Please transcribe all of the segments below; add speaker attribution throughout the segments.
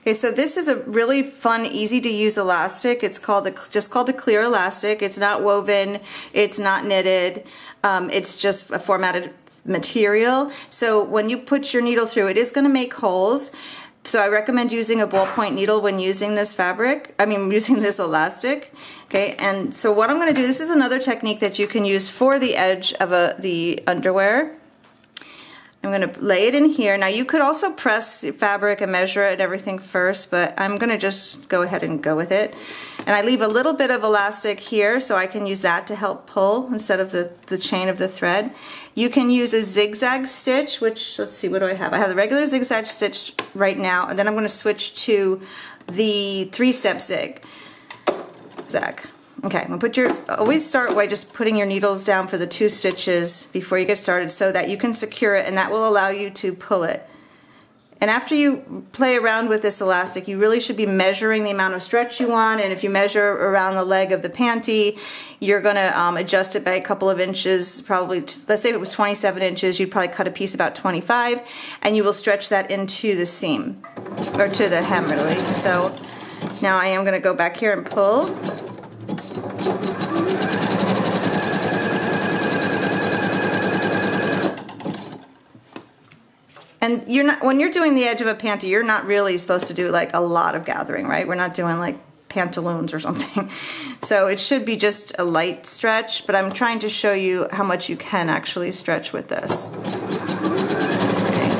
Speaker 1: Okay, so this is a really fun, easy to use elastic. It's just called a clear elastic. It's not woven, it's not knitted, it's just a formatted material. So when you put your needle through, it is going to make holes. So I recommend using a ballpoint needle when using this fabric, using this elastic. Okay, and so what I'm going to do, this is another technique that you can use for the edge of the underwear. I'm going to lay it in here. Now you could also press the fabric and measure it and everything first, but I'm going to just go ahead and go with it. And I leave a little bit of elastic here so I can use that to help pull instead of the chain of the thread. You can use a zigzag stitch, which, let's see, what do I have? I have the regular zigzag stitch right now, and then I'm going to switch to the 3-step zigzag. Okay, I'm gonna always start by just putting your needles down for the 2 stitches before you get started so that you can secure it, and that will allow you to pull it. And after you play around with this elastic, you really should be measuring the amount of stretch you want, and if you measure around the leg of the panty, you're gonna adjust it by a couple of inches, probably, let's say if it was 27 inches, you'd probably cut a piece about 25, and you will stretch that into the seam, or to the hem really. So now I am gonna go back here and pull. And when you're doing the edge of a panty, you're not really supposed to do like a lot of gathering, right? We're not doing like pantaloons or something. So it should be just a light stretch, but I'm trying to show you how much you can actually stretch with this. Okay.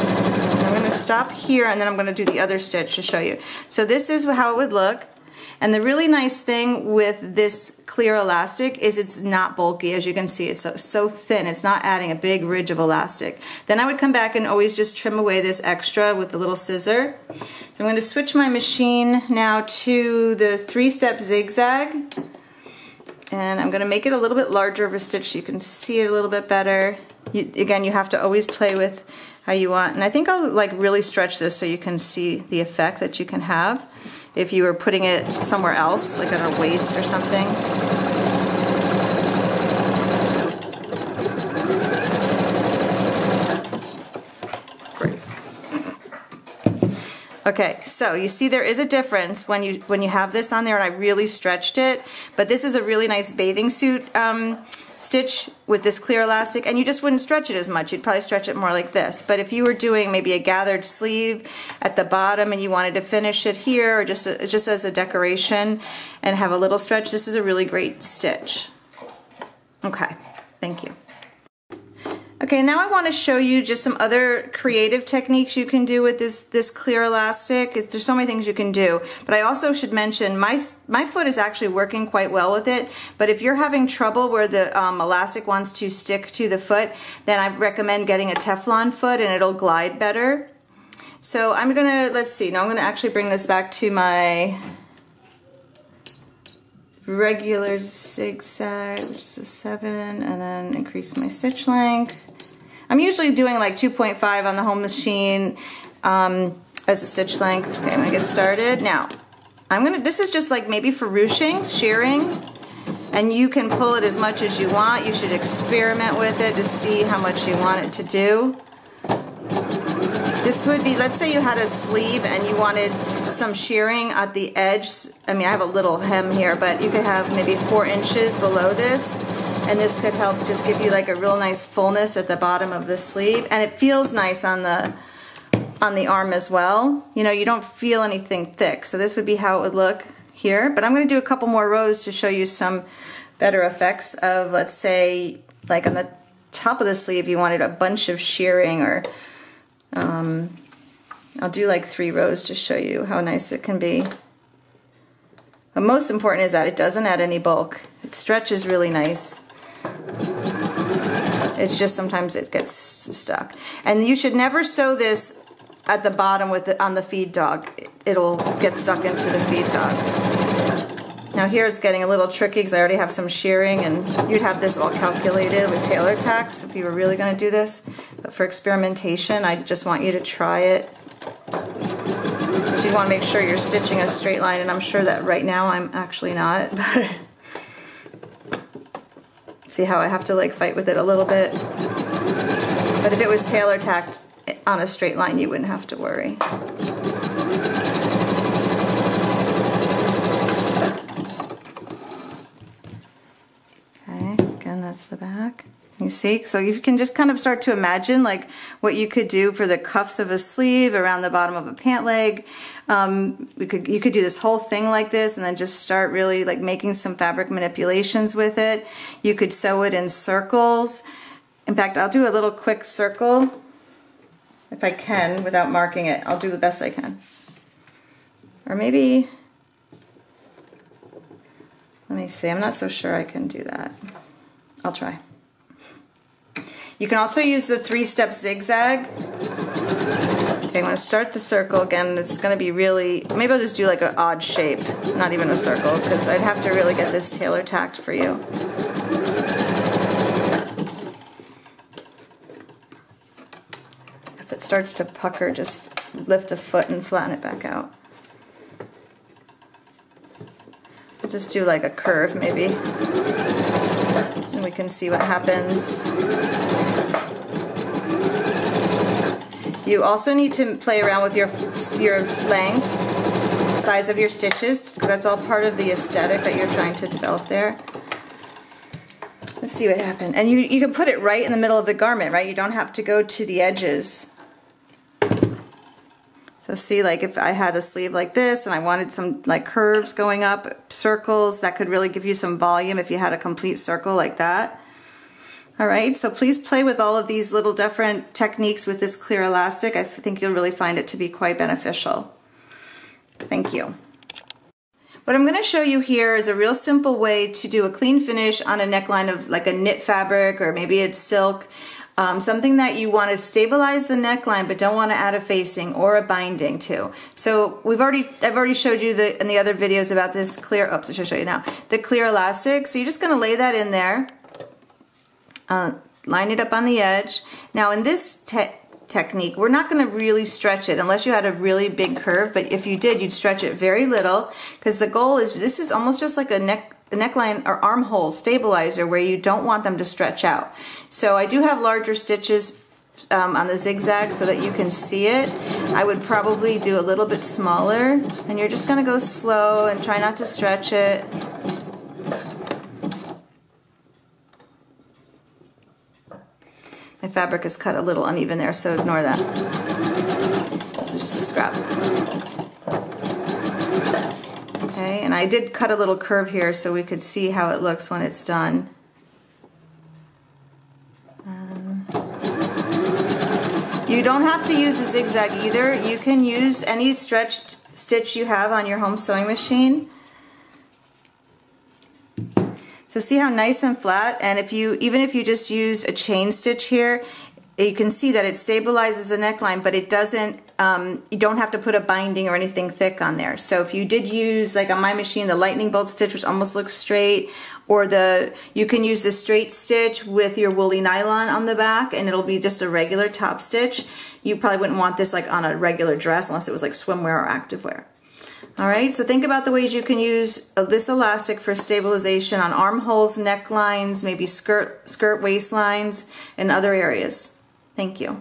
Speaker 1: I'm going to stop here and then I'm going to do the other stitch to show you. So this is how it would look. And the really nice thing with this clear elastic is it's not bulky. As you can see, it's so thin. It's not adding a big ridge of elastic. Then I would come back and always just trim away this extra with the little scissor. So I'm going to switch my machine now to the 3-step zigzag. And I'm going to make it a little bit larger of a stitch so you can see it a little bit better. Again, you have to always play with how you want. And I think I'll like really stretch this so you can see the effect that you can have if you were putting it somewhere else, like on a waist or something. Great. Okay, so you see there is a difference when you have this on there, and I really stretched it, but this is a really nice bathing suit stitch with this clear elastic, and you just wouldn't stretch it as much. You'd probably stretch it more like this. But if you were doing maybe a gathered sleeve at the bottom and you wanted to finish it here or just as a decoration and have a little stretch, this is a really great stitch. Okay, thank you. Okay, now I want to show you just some other creative techniques you can do with this clear elastic. There's so many things you can do, but I also should mention my foot is actually working quite well with it, but if you're having trouble where the elastic wants to stick to the foot, then I recommend getting a Teflon foot and it'll glide better. So I'm gonna, let's see, now I'm gonna actually bring this back to my regular zigzag, which is a 7, and then increase my stitch length. I'm usually doing like 2.5 on the home machine as a stitch length. Okay, I'm gonna get started. Now, this is just like maybe for ruching, shearing, and you can pull it as much as you want. You should experiment with it to see how much you want it to do. This would be, let's say you had a sleeve and you wanted some shearing at the edge. I mean, I have a little hem here, but you could have maybe 4 inches below this, and this could help just give you like a real nice fullness at the bottom of the sleeve, and it feels nice on the arm as well. You know, you don't feel anything thick, so this would be how it would look here. But I'm going to do a couple more rows to show you some better effects of, let's say, like on the top of the sleeve you wanted a bunch of shearing, or I'll do like 3 rows to show you how nice it can be. But most important is that it doesn't add any bulk. It stretches really nice. It's just sometimes it gets stuck. And you should never sew this at the bottom on the feed dog. It'll get stuck into the feed dog. Now here it's getting a little tricky because I already have some shearing, and you'd have this all calculated with tailor tacks if you were really going to do this. But for experimentation, I just want you to try it. Because you want to make sure you're stitching a straight line, and I'm sure that right now I'm actually not. But see how I have to like fight with it a little bit? But if it was tailor tacked on a straight line, you wouldn't have to worry. You see? So you can just kind of start to imagine like what you could do for the cuffs of a sleeve, around the bottom of a pant leg. You could do this whole thing like this and then just start really like making some fabric manipulations with it. You could sew it in circles. In fact, I'll do a little quick circle if I can without marking it. I'll do the best I can. Or maybe, let me see, I'm not so sure I can do that. I'll try. You can also use the 3-step zigzag. Okay, I'm going to start the circle again. It's going to be really, maybe I'll just do like an odd shape, not even a circle, because I'd have to really get this tailor tacked for you. If it starts to pucker, just lift the foot and flatten it back out. I'll just do like a curve maybe, and we can see what happens. You also need to play around with your length, size of your stitches, because that's all part of the aesthetic that you're trying to develop there. Let's see what happened. And you can put it right in the middle of the garment, right? You don't have to go to the edges. So see, like if I had a sleeve like this and I wanted some like curves going up, circles, that could really give you some volume if you had a complete circle like that. All right, so please play with all of these little different techniques with this clear elastic. I think you'll really find it to be quite beneficial. Thank you. What I'm going to show you here is a real simple way to do a clean finish on a neckline of like a knit fabric, or maybe it's silk. Something that you want to stabilize the neckline but don't want to add a facing or a binding to. So I've already showed you in the other videos about this clear, oops, I should show you now, the clear elastic. So you're just going to lay that in there. Line it up on the edge. Now in this technique, we're not going to really stretch it unless you had a really big curve, but if you did, you'd stretch it very little, because the goal is, this is almost just like a neckline or armhole stabilizer where you don't want them to stretch out. So I do have larger stitches on the zigzag so that you can see it. I would probably do a little bit smaller, and you're just going to go slow and try not to stretch it. My fabric is cut a little uneven there, so ignore that. This is just a scrap. Okay, and I did cut a little curve here so we could see how it looks when it's done. You don't have to use a zigzag either. You can use any stretched stitch you have on your home sewing machine. So see how nice and flat, and even if you just use a chain stitch here, you can see that it stabilizes the neckline, but it doesn't, you don't have to put a binding or anything thick on there. So if you did use, like on my machine, the lightning bolt stitch, which almost looks straight, or you can use the straight stitch with your woolly nylon on the back, and it'll be just a regular top stitch. You probably wouldn't want this like on a regular dress unless it was like swimwear or activewear. All right, so think about the ways you can use this elastic for stabilization on armholes, necklines, maybe skirt waistlines, and other areas. Thank you.